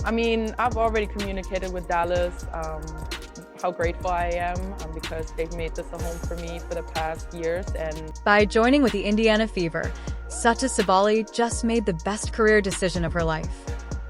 I mean, I've already communicated with Dallas how grateful I am because they've made this a home for me for the past years. And by joining with the Indiana Fever, Satou Sabally just made the best career decision of her life.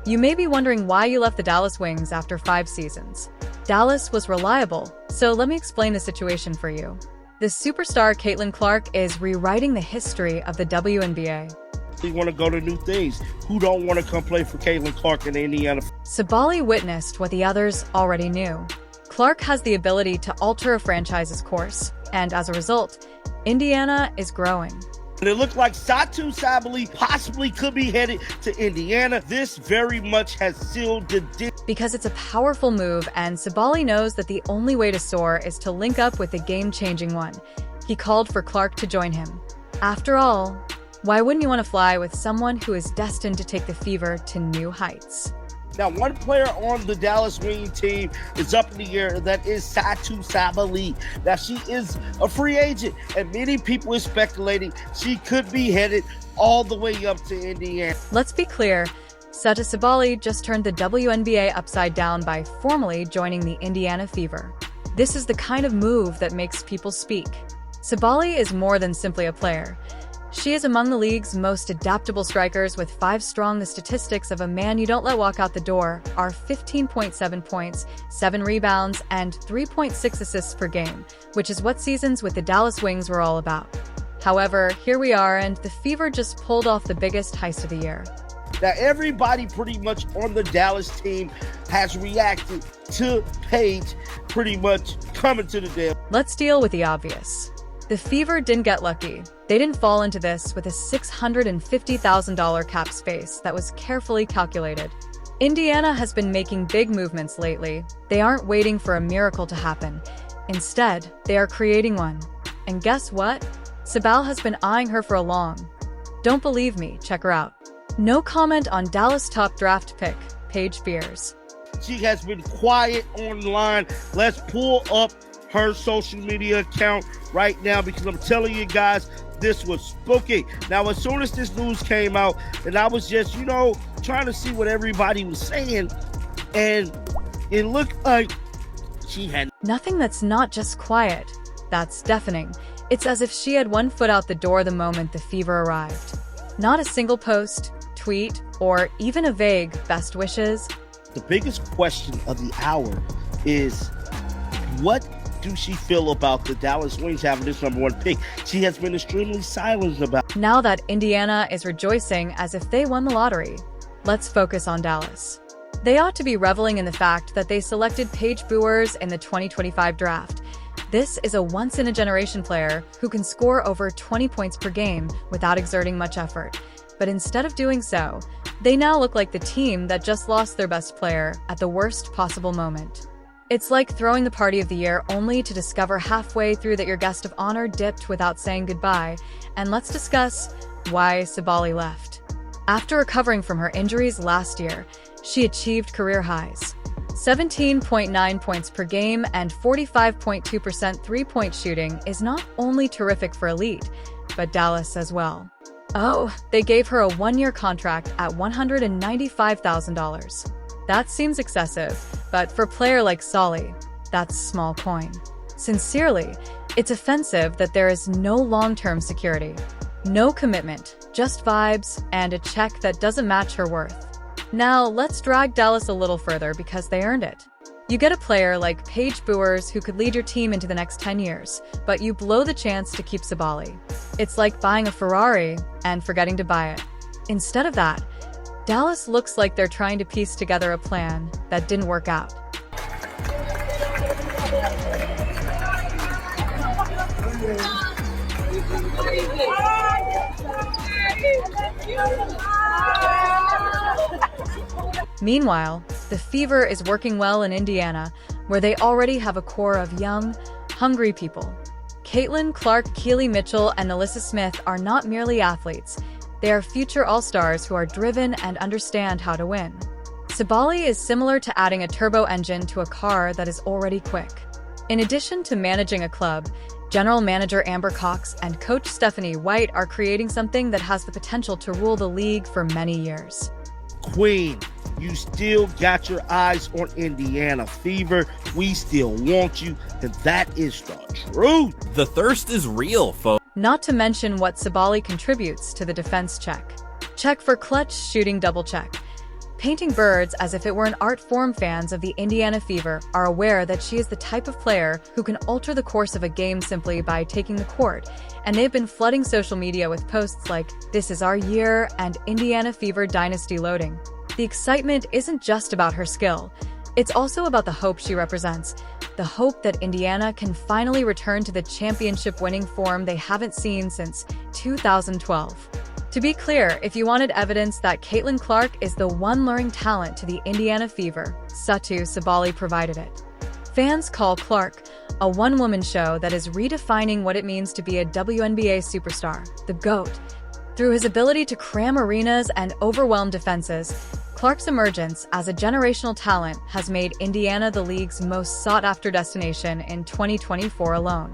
You may be wondering why you left the Dallas Wings after 5 seasons. Dallas was reliable, so let me explain the situation for you. The superstar Caitlin Clark is rewriting the history of the WNBA. They want to go to new things. Who don't want to come play for Caitlin Clark in Indiana? Sabally witnessed what the others already knew. Clark has the ability to alter a franchise's course, and as a result, Indiana is growing. And it looked like Satou Sabally possibly could be headed to Indiana. This very much has sealed the deal. Because it's a powerful move, and Sabally knows that the only way to soar is to link up with the game-changing one. He called for Clark to join him. After all, why wouldn't you want to fly with someone who is destined to take the Fever to new heights? Now, one player on the Dallas Wing team is up in the air, and that is Satou Sabally. Now, she is a free agent, and many people are speculating she could be headed all the way up to Indiana. Let's be clear, Satou Sabally just turned the WNBA upside down by formally joining the Indiana Fever. This is the kind of move that makes people speak. Sabally is more than simply a player. She is among the league's most adaptable strikers with 5 strong. The statistics of a man you don't let walk out the door are 15.7 points, 7 rebounds, and 3.6 assists per game, which is what seasons with the Dallas Wings were all about. However, here we are, and the Fever just pulled off the biggest heist of the year. Now, everybody pretty much on the Dallas team has reacted to Paige pretty much coming to the deal. Let's deal with the obvious. The Fever didn't get lucky. They didn't fall into this with a $650,000 cap space that was carefully calculated. Indiana has been making big movements lately. They aren't waiting for a miracle to happen. Instead, they are creating one. And guess what? Sabally has been eyeing her for a long. Don't believe me? Check her out. No comment on Dallas top draft pick, Paige Spears. She has been quiet online. Let's pull up her social media account right now, because I'm telling you guys, this was spooky. Now, as soon as this news came out, and I was just, trying to see what everybody was saying, and it looked like she had nothing. That's not just quiet. That's deafening. It's as if she had one foot out the door the moment the Fever arrived. Not a single post, tweet, or even a vague best wishes. The biggest question of the hour is, what do she feel about the Dallas Wings having this #1 pick? She has been extremely silent about. Now that Indiana is rejoicing as if they won the lottery, let's focus on Dallas. They ought to be reveling in the fact that they selected Paige Spears in the 2025 draft. This is a once-in-a-generation player who can score over 20 points per game without exerting much effort. But instead of doing so, they now look like the team that just lost their best player at the worst possible moment. It's like throwing the party of the year only to discover halfway through that your guest of honor dipped without saying goodbye. And let's discuss why Sabally left. After recovering from her injuries last year, she achieved career highs. 17.9 points per game and 45.2% three-point shooting is not only terrific for elite, but Dallas as well. Oh, they gave her a 1-year contract at $195,000. That seems excessive, but for a player like Sabally, that's small coin. Sincerely, it's offensive that there is no long-term security. No commitment, just vibes, and a check that doesn't match her worth. Now, let's drag Dallas a little further because they earned it. You get a player like Paige Spears who could lead your team into the next 10 years, but you blow the chance to keep Sabally. It's like buying a Ferrari and forgetting to buy it. Instead of that, Dallas looks like they're trying to piece together a plan that didn't work out. Meanwhile, the Fever is working well in Indiana, where they already have a core of young, hungry people. Caitlin Clark, Keely Mitchell, and Alyssa Smith are not merely athletes. They are future all-stars who are driven and understand how to win. Sabally is similar to adding a turbo engine to a car that is already quick. In addition to managing a club, General Manager Amber Cox and Coach Stephanie White are creating something that has the potential to rule the league for many years. Queen, you still got your eyes on Indiana Fever. We still want you, and that is the truth. The thirst is real, folks. Not to mention what Sabally contributes to the defense check. Check for clutch shooting double check. Painting birds as if it were an art form. Fans of the Indiana Fever are aware that she is the type of player who can alter the course of a game simply by taking the court, and they've been flooding social media with posts like, "This is our year," and "Indiana Fever Dynasty loading." The excitement isn't just about her skill. It's also about the hope she represents. The hope that Indiana can finally return to the championship-winning form they haven't seen since 2012. To be clear, if you wanted evidence that Caitlin Clark is the one luring talent to the Indiana Fever, Satou Sabally provided it. Fans call Clark a one-woman show that is redefining what it means to be a WNBA superstar, the GOAT. Through his ability to cram arenas and overwhelm defenses, Clark's emergence as a generational talent has made Indiana the league's most sought-after destination in 2024 alone.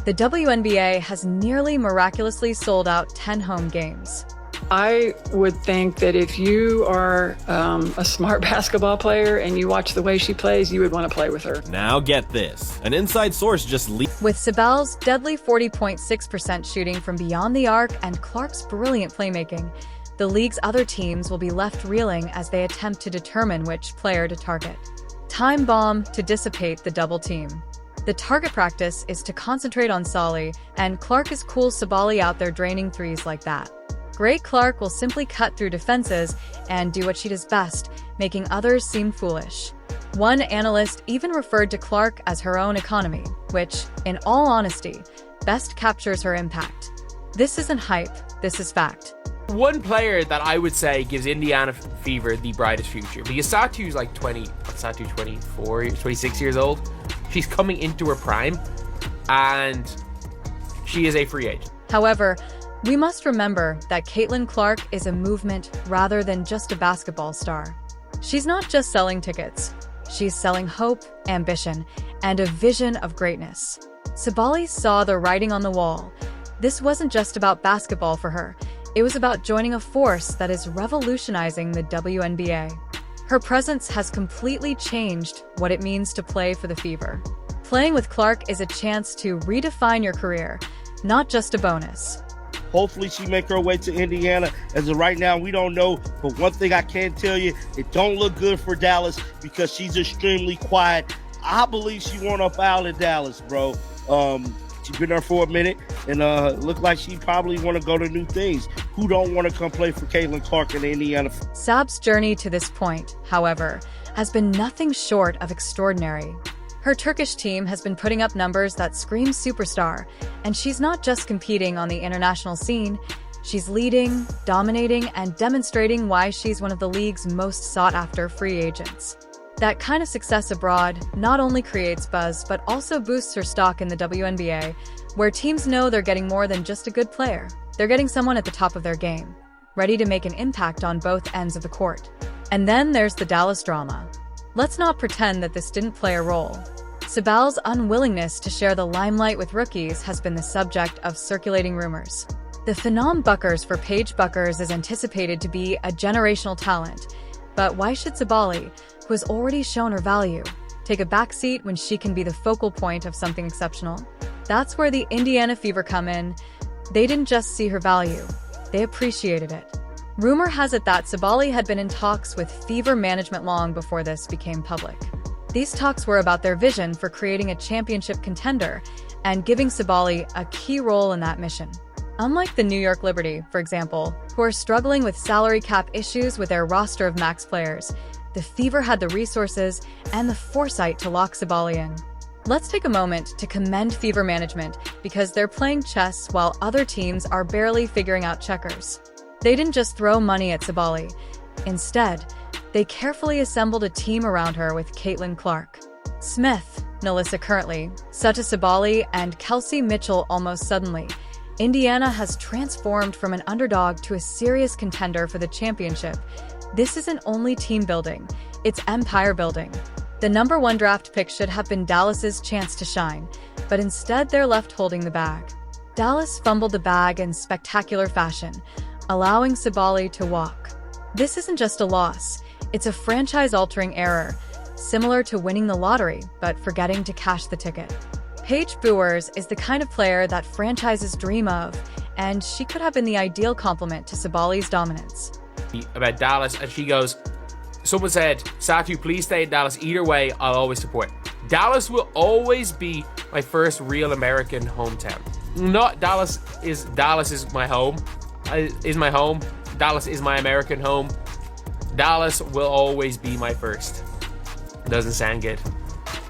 The WNBA has nearly miraculously sold out 10 home games. I would think that if you are a smart basketball player and you watch the way she plays, you would want to play with her. Now get this. An inside source just leaked. With Sabally's deadly 40.6% shooting from beyond the arc and Clark's brilliant playmaking, the league's other teams will be left reeling as they attempt to determine which player to target. Time bomb to dissipate the double team. The target practice is to concentrate on Solly, and Clark is cool Sabally out there draining threes like that. Great Clark will simply cut through defenses and do what she does best, making others seem foolish. One analyst even referred to Clark as her own economy, which, in all honesty, best captures her impact. This isn't hype, this is fact. One player that I would say gives Indiana Fever the brightest future, because Satou's like 26 years old. She's coming into her prime, and she is a free agent. However, we must remember that Caitlin Clark is a movement rather than just a basketball star. She's not just selling tickets. She's selling hope, ambition, and a vision of greatness. Sabally saw the writing on the wall. This wasn't just about basketball for her. It was about joining a force that is revolutionizing the WNBA. Her presence has completely changed what it means to play for the Fever. Playing with Clark is a chance to redefine your career, not just a bonus. Hopefully she make her way to Indiana. As of right now, we don't know. But one thing I can tell you, it don't look good for Dallas because she's extremely quiet. I believe she won't up out in Dallas, bro. She's been there for a minute, and look like she probably want to go to new things. Who don't want to come play for Caitlin Clark in Indiana? Sab's journey to this point, however, has been nothing short of extraordinary. Her Turkish team has been putting up numbers that scream superstar, and she's not just competing on the international scene, she's leading, dominating, and demonstrating why she's one of the league's most sought-after free agents. That kind of success abroad not only creates buzz, but also boosts her stock in the WNBA, where teams know they're getting more than just a good player. They're getting someone at the top of their game, ready to make an impact on both ends of the court. And then there's the Dallas drama. Let's not pretend that this didn't play a role. Sabally's unwillingness to share the limelight with rookies has been the subject of circulating rumors. The phenom Buckers for Paige Buckers is anticipated to be a generational talent, but why should Sabally, who has already shown her value, take a backseat when she can be the focal point of something exceptional? That's where the Indiana Fever come in. They didn't just see her value, they appreciated it. Rumor has it that Sabally had been in talks with Fever management long before this became public. These talks were about their vision for creating a championship contender and giving Sabally a key role in that mission. Unlike the New York Liberty, for example, who are struggling with salary cap issues with their roster of max players, the Fever had the resources and the foresight to lock Sabally in. Let's take a moment to commend Fever management because they're playing chess while other teams are barely figuring out checkers. They didn't just throw money at Sabally. Instead, they carefully assembled a team around her with Caitlin Clark, Smith, Nalissa Currently, Satou Sabally, and Kelsey Mitchell almost suddenly. Indiana has transformed from an underdog to a serious contender for the championship. This isn't only team building, it's empire building. The number 1 draft pick should have been Dallas's chance to shine, but instead they're left holding the bag. Dallas fumbled the bag in spectacular fashion, allowing Sabally to walk. This isn't just a loss, it's a franchise-altering error, similar to winning the lottery, but forgetting to cash the ticket. Paige Buers is the kind of player that franchises dream of, and she could have been the ideal complement to Sabally's dominance. About Dallas, and she goes, someone said, Satou, please stay in Dallas. Either way, I'll always support. Dallas will always be my first real American hometown. Not Dallas is my home. Dallas is my American home. Dallas will always be my first. Doesn't sound good.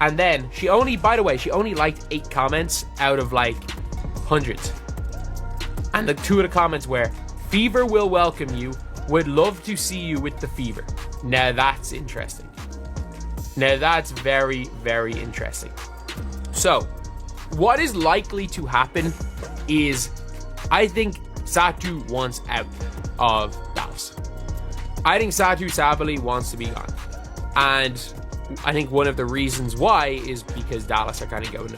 And then she only liked 8 comments out of like hundreds. And the 2 of the comments were, Fever will welcome you. Would love to see you with the Fever. Now that's interesting. Now that's very, very interesting. So, what is likely to happen is, I think Satou wants out of Dallas. I think Satou Sabally wants to be gone. And I think one of the reasons why is because Dallas are kind of going, no.